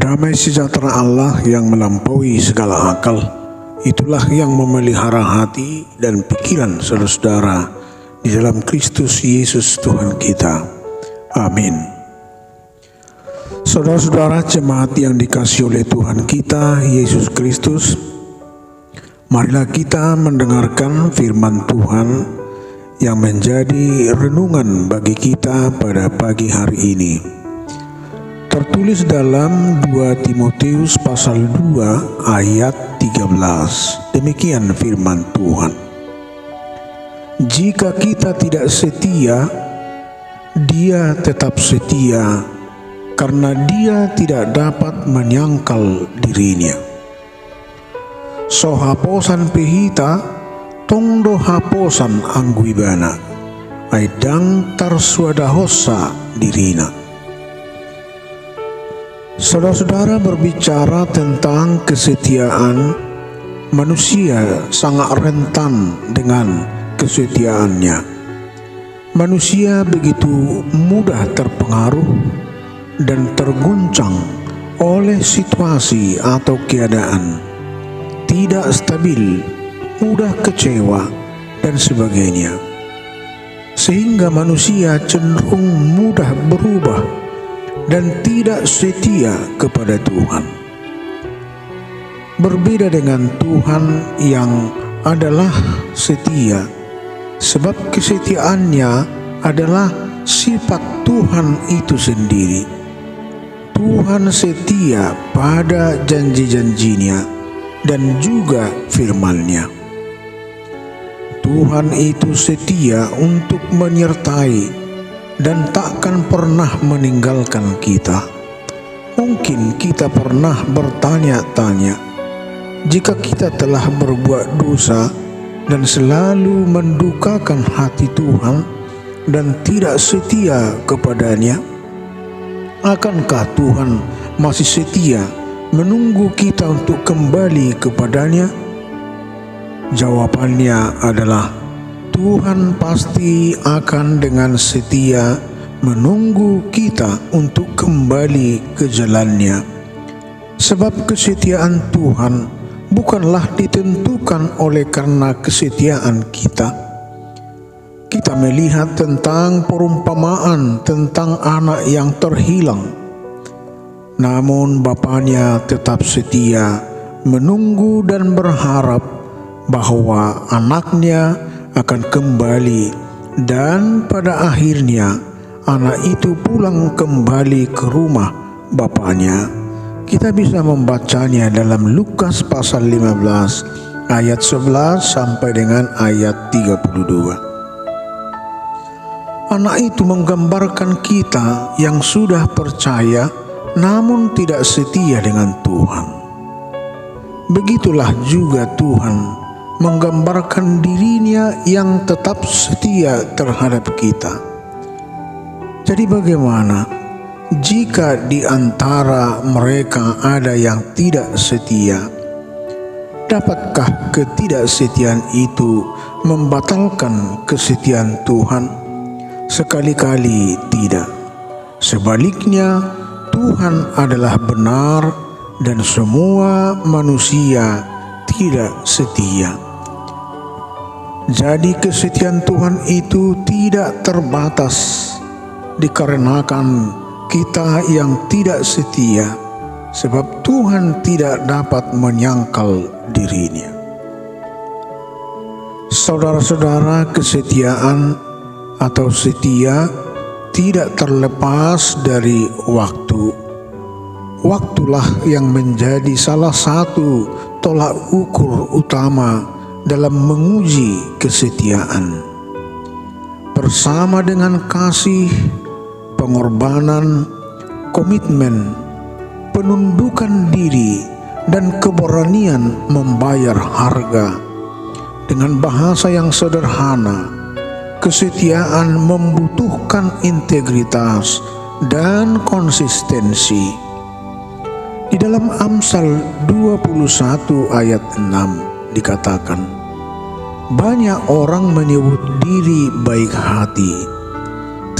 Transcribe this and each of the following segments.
Damai sejahtera Allah yang melampaui segala akal, itulah yang memelihara hati dan pikiran saudara-saudara di dalam Kristus Yesus Tuhan kita. Amin. Saudara-saudara jemaat yang dikasihi oleh Tuhan kita Yesus Kristus, marilah kita mendengarkan firman Tuhan yang menjadi renungan bagi kita pada pagi hari ini. Tertulis dalam 2 Timotius pasal 2 ayat 13. Demikian firman Tuhan. Jika kita tidak setia, Dia tetap setia, karena Dia tidak dapat menyangkal dirinya. So haposan pehita, tongdo haposan angguibana, aidang tarsuadahosa dirina. Saudara-saudara, berbicara tentang kesetiaan, manusia sangat rentan dengan kesetiaannya. Manusia begitu mudah terpengaruh dan terguncang oleh situasi atau keadaan, tidak stabil, mudah kecewa, dan sebagainya. Sehingga manusia cenderung mudah berubah dan tidak setia kepada Tuhan. Berbeda dengan Tuhan yang adalah setia, sebab kesetiaannya adalah sifat Tuhan itu sendiri. Tuhan setia pada janji-janjinya dan juga firman-Nya. Tuhan itu setia untuk menyertai dan takkan pernah meninggalkan kita. Mungkin kita pernah bertanya-tanya, jika kita telah berbuat dosa dan selalu mendukakan hati Tuhan dan tidak setia kepadanya, akankah Tuhan masih setia menunggu kita untuk kembali kepadanya? Jawabannya adalah Tuhan pasti akan dengan setia menunggu kita untuk kembali ke jalannya. Sebab kesetiaan Tuhan bukanlah ditentukan oleh karena kesetiaan kita. Kita melihat tentang perumpamaan tentang anak yang terhilang. Namun bapaknya tetap setia menunggu dan berharap bahwa anaknya akan kembali, dan pada akhirnya anak itu pulang kembali ke rumah bapaknya. Kita bisa membacanya dalam Lukas pasal 15 ayat 11 sampai dengan ayat 32. Anak itu menggambarkan kita yang sudah percaya namun tidak setia dengan Tuhan. Begitulah juga Tuhan menggambarkan dirinya yang tetap setia terhadap kita. Jadi bagaimana jika di antara mereka ada yang tidak setia? Dapatkah ketidaksetiaan itu membatalkan kesetiaan Tuhan? Sekali-kali tidak. Sebaliknya, Tuhan adalah benar dan semua manusia tidak setia. Jadi kesetiaan Tuhan itu tidak terbatas dikarenakan kita yang tidak setia, sebab Tuhan tidak dapat menyangkal dirinya. Saudara-saudara, kesetiaan atau setia tidak terlepas dari waktu. Waktulah yang menjadi salah satu tolak ukur utama dalam menguji kesetiaan. Bersama dengan kasih, pengorbanan, komitmen, penundukan diri, dan keberanian membayar harga. Dengan bahasa yang sederhana, kesetiaan membutuhkan integritas dan konsistensi. Di dalam Amsal 21 ayat 6 dikatakan, banyak orang menyebut diri baik hati,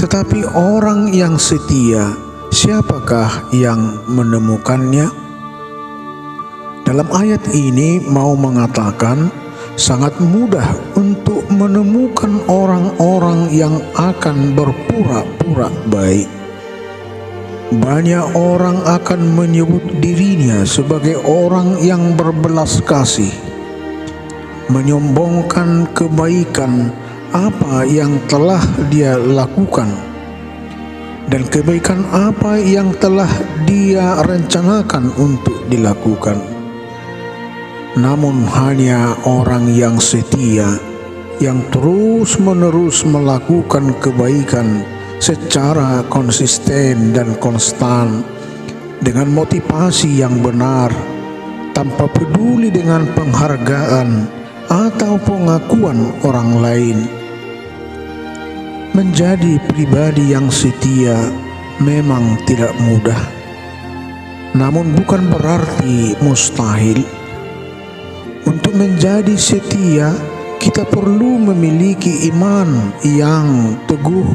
tetapi orang yang setia, siapakah yang menemukannya? Dalam ayat ini mau mengatakan sangat mudah untuk menemukan orang-orang yang akan berpura-pura baik. Banyak orang akan menyebut dirinya sebagai orang yang berbelas kasih, menyombongkan kebaikan apa yang telah dia lakukan dan kebaikan apa yang telah dia rencanakan untuk dilakukan. Namun hanya orang yang setia, yang terus-menerus melakukan kebaikan secara konsisten dan konstan, dengan motivasi yang benar, tanpa peduli dengan penghargaan atau pengakuan orang lain. Menjadi pribadi yang setia memang tidak mudah, namun bukan berarti mustahil. Untuk menjadi setia, kita perlu memiliki iman yang teguh,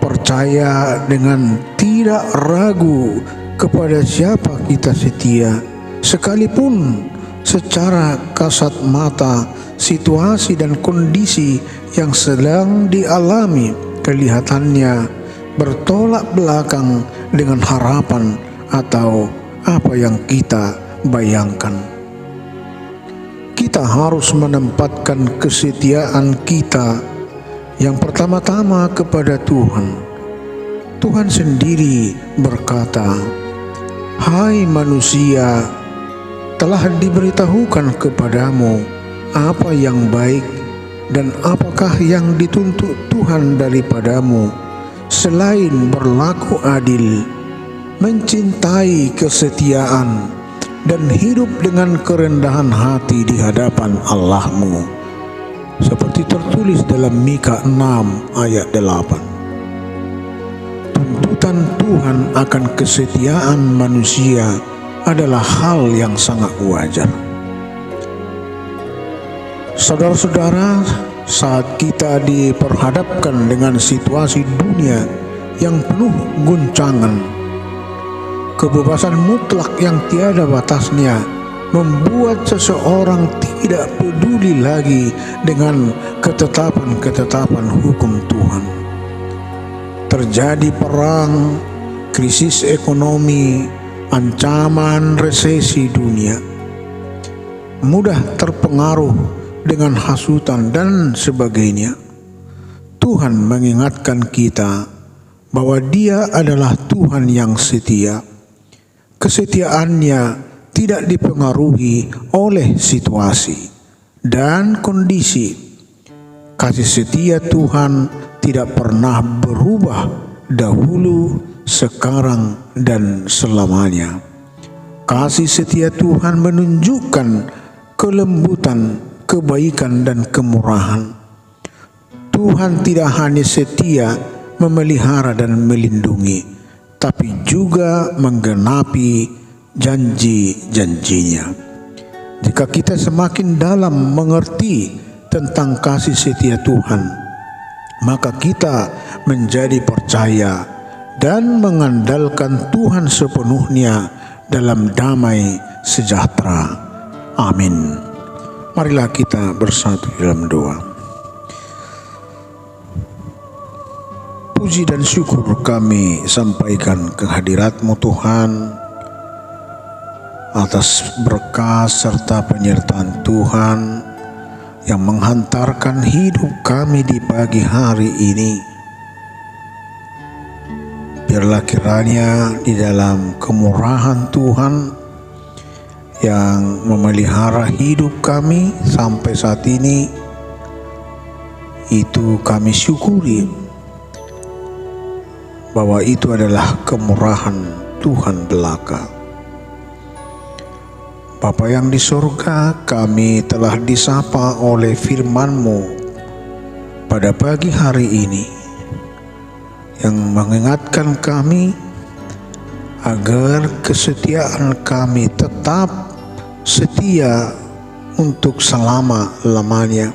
percaya dengan tidak ragu kepada siapa kita setia, sekalipun secara kasat mata situasi dan kondisi yang sedang dialami kelihatannya bertolak belakang dengan harapan atau apa yang kita bayangkan. Kita harus menempatkan kesetiaan kita yang pertama-tama kepada Tuhan. Tuhan sendiri berkata, "Hai manusia, telah diberitahukan kepadamu apa yang baik dan apakah yang dituntut Tuhan daripadamu, selain berlaku adil, mencintai kesetiaan, dan hidup dengan kerendahan hati di hadapan Allahmu." Seperti tertulis dalam Mika 6 ayat 8. Tuntutan Tuhan akan kesetiaan manusia adalah hal yang sangat wajar. Saudara-saudara, saat kita diperhadapkan dengan situasi dunia yang penuh guncangan, kebebasan mutlak yang tiada batasnya membuat seseorang tidak peduli lagi dengan ketetapan-ketetapan hukum Tuhan. Terjadi perang, krisis ekonomi, ancaman resesi dunia, mudah terpengaruh dengan hasutan dan sebagainya. Tuhan mengingatkan kita bahwa Dia adalah Tuhan yang setia. Kesetiaannya tidak dipengaruhi oleh situasi dan kondisi. Kasih setia Tuhan tidak pernah berubah dahulu, sekarang, dan selamanya. Kasih setia Tuhan menunjukkan kelembutan, kebaikan, dan kemurahan. Tuhan tidak hanya setia memelihara dan melindungi, tapi juga menggenapi janji-janjinya. Jika kita semakin dalam mengerti tentang kasih setia Tuhan, maka kita menjadi percaya dan mengandalkan Tuhan sepenuhnya dalam damai sejahtera. Amin. Marilah kita bersatu dalam doa. Puji dan syukur kami sampaikan ke hadirat-Mu Tuhan atas berkat serta penyertaan Tuhan yang menghantarkan hidup kami di pagi hari ini. Biarlah kiranya di dalam kemurahan Tuhan yang memelihara hidup kami sampai saat ini, itu kami syukuri bahwa itu adalah kemurahan Tuhan belaka. Bapa yang di surga, kami telah disapa oleh firman-Mu pada pagi hari ini yang mengingatkan kami agar kesetiaan kami tetap setia untuk selama-lamanya,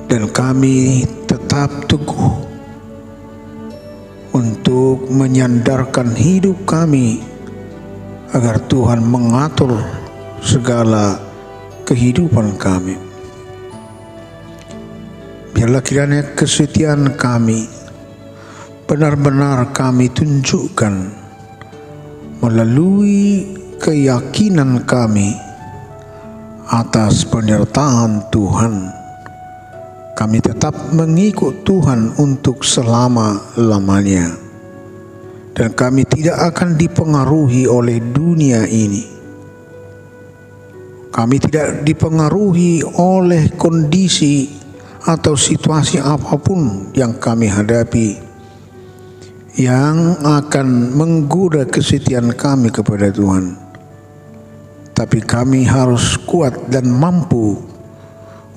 dan kami tetap teguh untuk menyandarkan hidup kami agar Tuhan mengatur segala kehidupan kami. Biarlah kiranya kesetiaan kami benar-benar kami tunjukkan melalui keyakinan kami atas penyertaan Tuhan. Kami tetap mengikut Tuhan untuk selama-lamanya, dan kami tidak akan dipengaruhi oleh dunia ini. Kami tidak dipengaruhi oleh kondisi atau situasi apapun yang kami hadapi yang akan menggoda kesetiaan kami kepada Tuhan. Tapi kami harus kuat dan mampu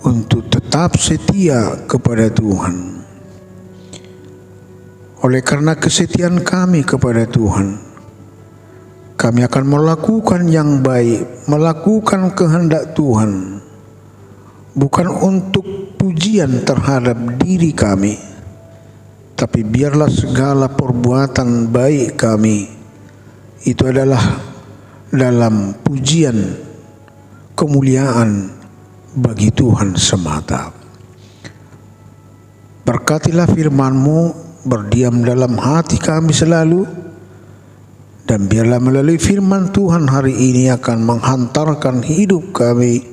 untuk tetap setia kepada Tuhan. Oleh karena kesetiaan kami kepada Tuhan, kami akan melakukan yang baik, melakukan kehendak Tuhan, bukan untuk pujian terhadap diri kami, tapi biarlah segala perbuatan baik kami itu adalah dalam pujian kemuliaan bagi Tuhan semata. Berkatilah firman-Mu berdiam dalam hati kami selalu, dan biarlah melalui firman Tuhan hari ini akan menghantarkan hidup kami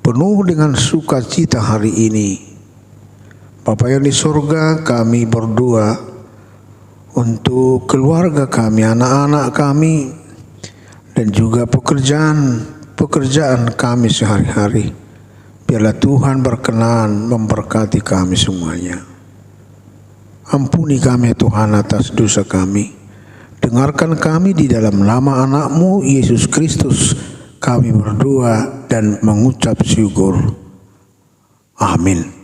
penuh dengan sukacita hari ini. Bapa yang di surga, kami berdoa untuk keluarga kami, anak-anak kami, dan juga pekerjaan kami sehari-hari. Biarlah Tuhan berkenan memberkati kami semuanya. Ampuni kami Tuhan atas dosa kami. Dengarkan kami di dalam nama anak-Mu Yesus Kristus. Kami berdoa dan mengucap syukur. Amin.